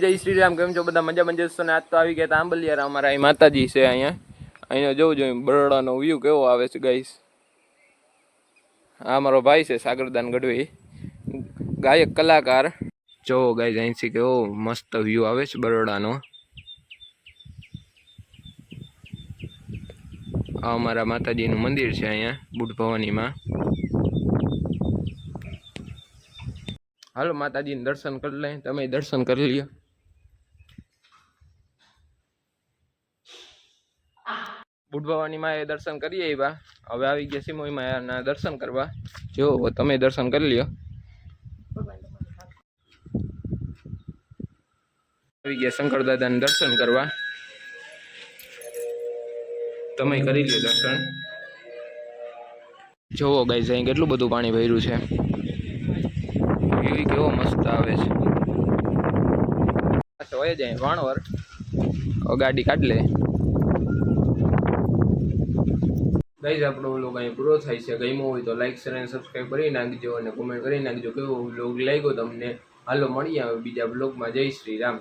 જય શ્રી રામ, કેમ છો બધા? મજા જશો ને? આજ તો આવી ગયા આંબલિયાર, અમારા અહીં માતાજી છે. અહીંયા જોવું જોઈએ બરોડાનો વ્યૂ કેવો આવે છે ગાઈસ. આ મારો ભાઈ છે સાગરદાન ગઢવી, ગાયક કલાકાર. જો ગાઈસ અહીંથી કેવો મસ્ત વ્યૂ આવે છે બરોડાનો. આ અમારા માતાજીનું મંદિર છે અહીંયા બુટ ભવાનીમાં. હાલો માતાજીને દર્શન કરી લે, તમે દર્શન કરી લ્યો. બુટ ભવાનીમાં એ દર્શન કરીએ એવા. હવે આવી ગયા સિમોઈમાં ના દર્શન કરવા. જો તમે દર્શન કરી લ્યો. આવી ગયા શંકર દાદાને દર્શન કરવા, તમે કરી લ્યો દર્શન. જોવો ગાઈસ અહીં કેટલું બધું પાણી ભર્યું છે. એવી કેવો મસ્ત આવે છે. હોય જાય વાણવર ગાડી કાઢ લે. ગાઈસ આપણો વ્લોગ અહીં પૂરો થાય છે. ગમ્યો હોય તો લાઈક શેર અને સબસ્ક્રાઈબ કરી નાખજો અને કોમેન્ટ કરી નાખજો કેવો વ્લોગ લાગ્યો તમને. હાલો મળીએ હવે બીજા વ્લોગમાં. જય શ્રી રામ.